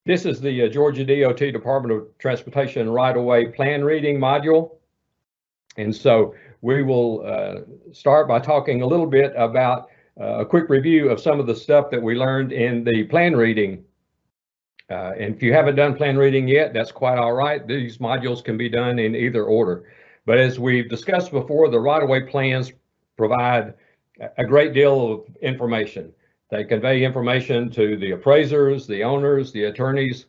This is the Georgia DOT Department of Transportation right-of-way plan reading module. And so we will start by talking a little bit about a quick review of some of the stuff that we learned in the plan reading. And if you haven't done plan reading yet, that's quite all right. These modules can be done in either order. But as we've discussed before, the right-of-way plans provide a great deal of information. They convey information to the appraisers, the owners, the attorneys.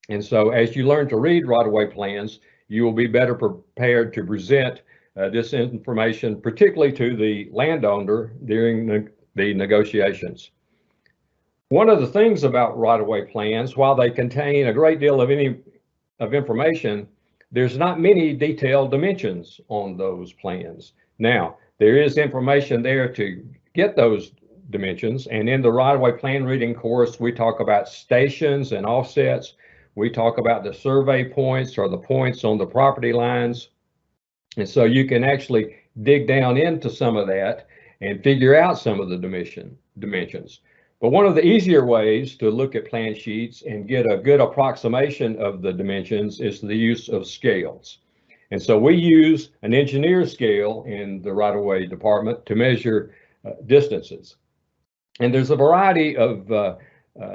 And so as you learn to read right-of-way plans, you will be better prepared to present this information, particularly to the landowner during the negotiations. One of the things about right-of-way plans, while they contain a great deal of information, there's not many detailed dimensions on those plans. Now, there is information there to get those dimensions, and in the right-of-way plan reading course, we talk about stations and offsets. We talk about the survey points or the points on the property lines. And so you can actually dig down into some of that and figure out some of the dimensions. But one of the easier ways to look at plan sheets and get a good approximation of the dimensions is the use of scales. And so we use an engineer scale in the right-of-way department to measure distances. And there's a variety of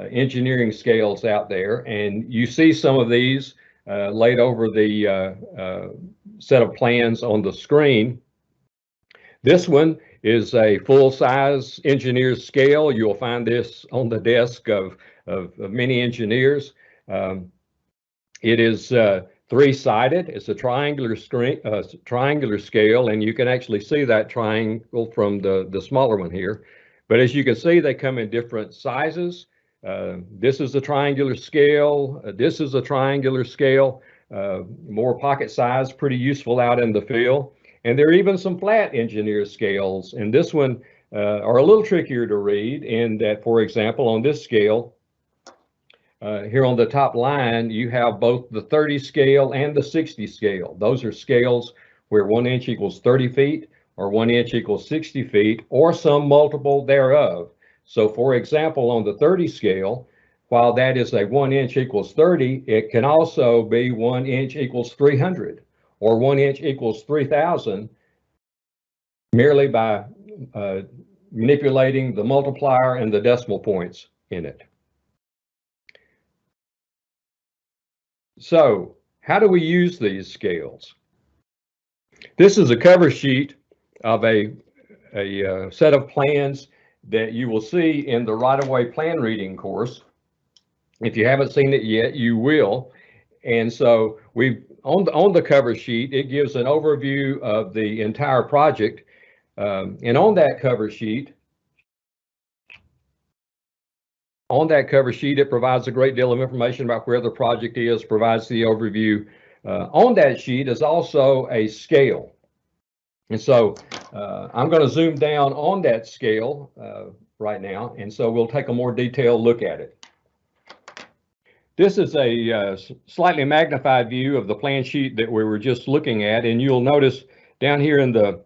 engineering scales out there, and you see some of these laid over the set of plans on the screen. This one is a full-size engineer's scale. You'll find this on the desk of many engineers. It is three-sided. It's a triangular scale, and you can actually see that triangle from the smaller one here. But as you can see, they come in different sizes. This is a triangular scale. This is a triangular scale, more pocket size, pretty useful out in the field. And there are even some flat engineer scales. And this one are a little trickier to read in that, for example, on this scale, here on the top line, you have both the 30 scale and the 60 scale. Those are scales where 1 inch equals 30 feet or 1 inch equals 60 feet or some multiple thereof. So for example, on the 30 scale, while that is a 1 inch equals 30, it can also be 1 inch equals 300 or 1 inch equals 3,000 merely by manipulating the multiplier and the decimal points in it. So how do we use these scales? This is a cover sheet of a set of plans that you will see in the right-of-way plan reading course. If you haven't seen it yet, you will. And so we've on the cover sheet, it gives an overview of the entire project. And on that cover sheet, it provides a great deal of information about where the project is, provides the overview. On that sheet is also a scale. And so I'm going to zoom down on that scale right now, and so we'll take a more detailed look at it. This is a slightly magnified view of the plan sheet that we were just looking at, and you'll notice down here in the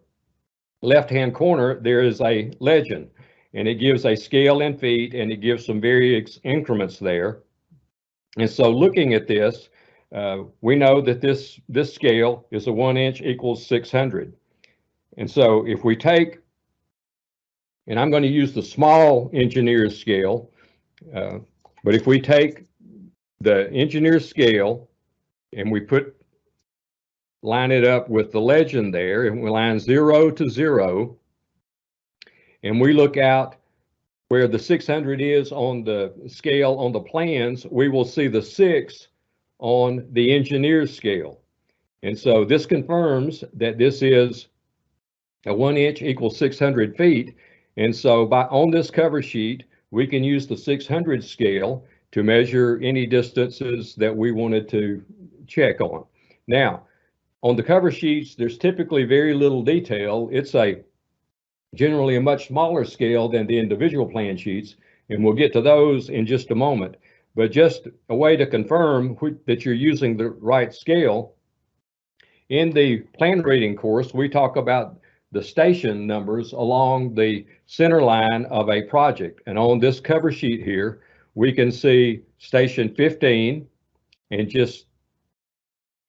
left-hand corner there is a legend, and it gives a scale in feet, and it gives some various increments there. And so looking at this, we know that this scale is a 1 inch equals 600. And so if we take, and I'm going to use the small engineer's scale, but if we take the engineer's scale and we line it up with the legend there, and we line 0 to 0, and we look out where the 600 is on the scale on the plans, we will see the 6 on the engineer's scale. And so this confirms that this is a 1 inch equals 600 feet. And so on this cover sheet, we can use the 600 scale to measure any distances that we wanted to check on. Now, on the cover sheets, there's typically very little detail. It's generally a much smaller scale than the individual plan sheets, and we'll get to those in just a moment. But just a way to confirm that you're using the right scale, in the plan reading course, we talk about the station numbers along the center line of a project. And on this cover sheet here, we can see Station 15, and just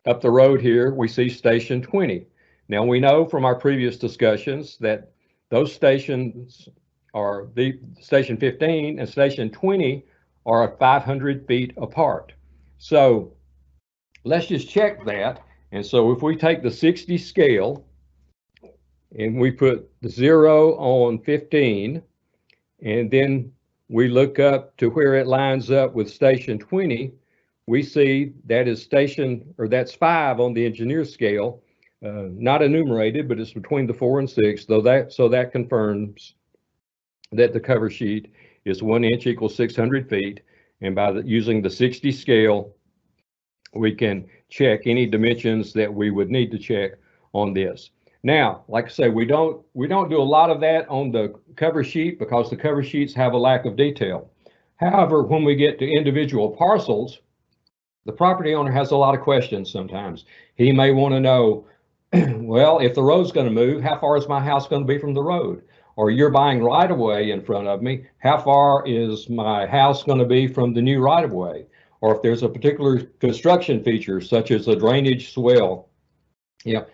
up the road here, we see Station 20. Now, we know from our previous discussions that those stations are the Station 15 and Station 20 are 500 feet apart. So let's just check that. And so if we take the 60 scale and we put the 0 on 15, and then we look up to where it lines up with Station 20, we see that is that's 5 on the engineer scale, not enumerated, but it's between the 4 and 6, so that confirms that the cover sheet is 1 inch equals 600 feet, and by using the 60 scale, we can check any dimensions that we would need to check on this. Now, like I say, we don't do a lot of that on the cover sheet because the cover sheets have a lack of detail. However, when we get to individual parcels, the property owner has a lot of questions sometimes. He may want to know, well, if the road's going to move, how far is my house going to be from the road? Or you're buying right-of-way in front of me, how far is my house going to be from the new right-of-way? Or if there's a particular construction feature, such as a drainage swell,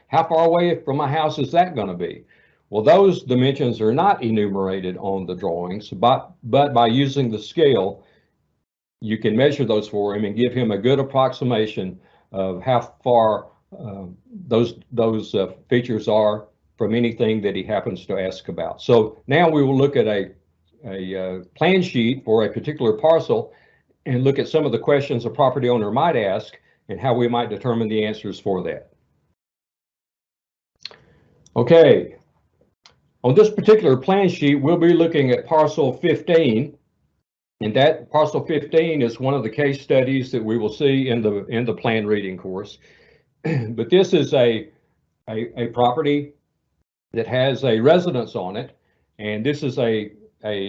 how far away from my house is that going to be? Well, those dimensions are not enumerated on the drawings, but by using the scale, you can measure those for him and give him a good approximation of how far those features are from anything that he happens to ask about. So now we will look at a plan sheet for a particular parcel and look at some of the questions a property owner might ask and how we might determine the answers for that. Okay, on this particular plan sheet, we'll be looking at parcel 15, and that parcel 15 is one of the case studies that we will see in the plan reading course. But this is a property that has a residence on it, and this is a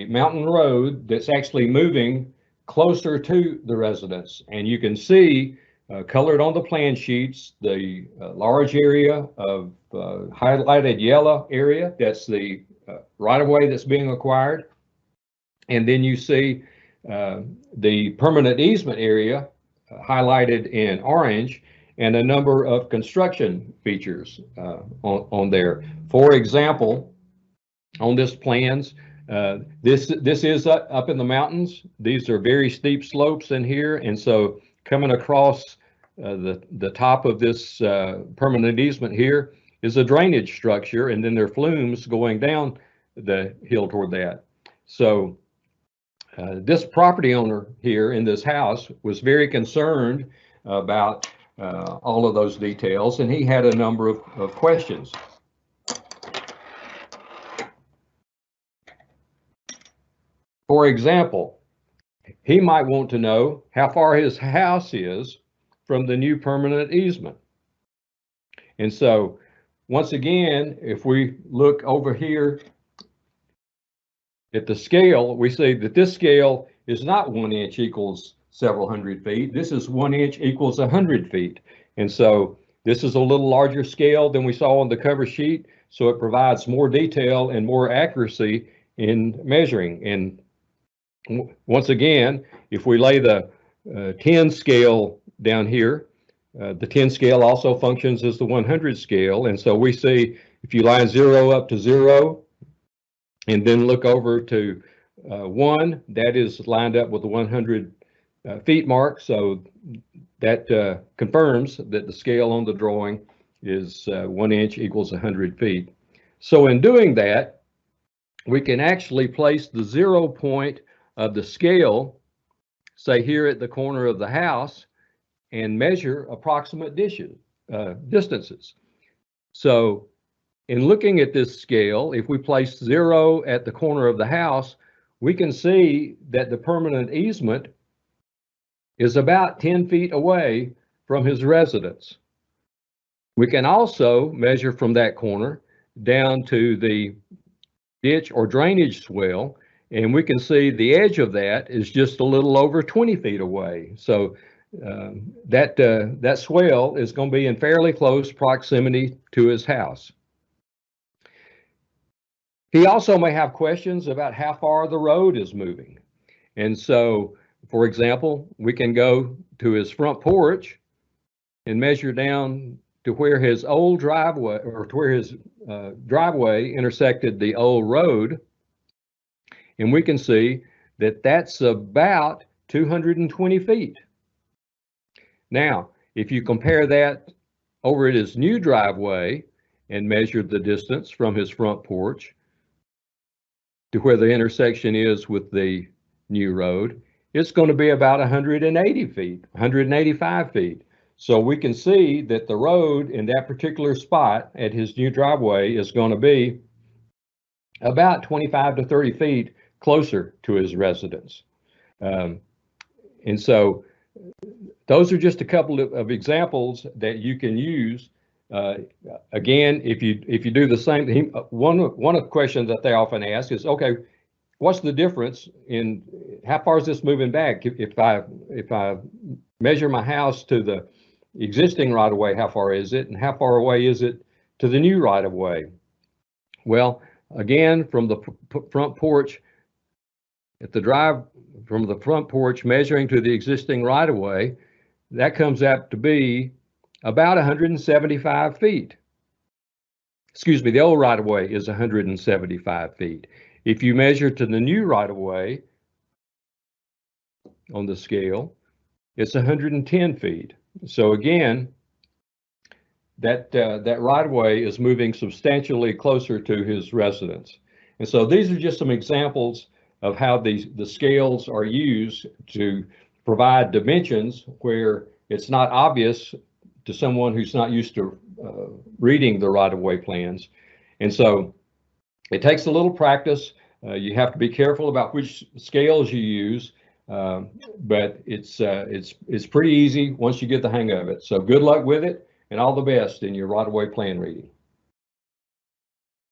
mountain road that's actually moving closer to the residence, and you can see colored on the plan sheets the large area of highlighted yellow area. That's the right-of-way that's being acquired, and then you see the permanent easement area highlighted in orange, and a number of construction features on there. For example, on this plans, this is up in the mountains. These are very steep slopes in here, and so coming across the top of this permanent easement here is a drainage structure, and then there are flumes going down the hill toward that. So this property owner here in this house was very concerned about all of those details, and he had a number of questions. For example, he might want to know how far his house is from the new permanent easement. And so, once again, if we look over here at the scale, we see that this scale is not 1 inch equals several hundred feet. This is 1 inch equals 100 feet. And so this is a little larger scale than we saw on the cover sheet. So it provides more detail and more accuracy in measuring. And once again, if we lay the 10 scale down here, the 10 scale also functions as the 100 scale. And so we see if you line 0 up to 0, and then look over to 1, that is lined up with the 100 feet mark. So that confirms that the scale on the drawing is 1 inch equals 100 feet. So in doing that, we can actually place the 0 point of the scale, say here at the corner of the house, and measure approximate distances. So in looking at this scale, if we place 0 at the corner of the house, we can see that the permanent easement is about 10 feet away from his residence. We can also measure from that corner down to the ditch or drainage swell, and we can see the edge of that is just a little over 20 feet away. So that swell is going to be in fairly close proximity to his house. He also may have questions about how far the road is moving. And so for example, we can go to his front porch and measure down to where his old driveway, or to where his driveway intersected the old road. And we can see that that's about 220 feet. Now, if you compare that over at his new driveway and measure the distance from his front porch to where the intersection is with the new road, it's going to be about 180 feet, 185 feet. So we can see that the road in that particular spot at his new driveway is going to be about 25 to 30 feet closer to his residence. And so those are just a couple of examples that you can use. Again, if you do the same, one of the questions that they often ask is, okay, what's the difference in how far is this moving back? If I measure my house to the existing right of way, how far is it, and how far away is it to the new right of way? Well, again, from the front porch from the front porch measuring to the existing right of way, that comes out to be about 175 feet. Excuse me, the old right of way is 175 feet. If you measure to the new right of way on the scale, it's 110 feet. So again, that right of way is moving substantially closer to his residence. And so these are just some examples of how the scales are used to provide dimensions where it's not obvious to someone who's not used to reading the right-of-way plans. And so it takes a little practice. You have to be careful about which scales you use, but it's pretty easy once you get the hang of it. So good luck with it, and all the best in your right-of-way plan reading.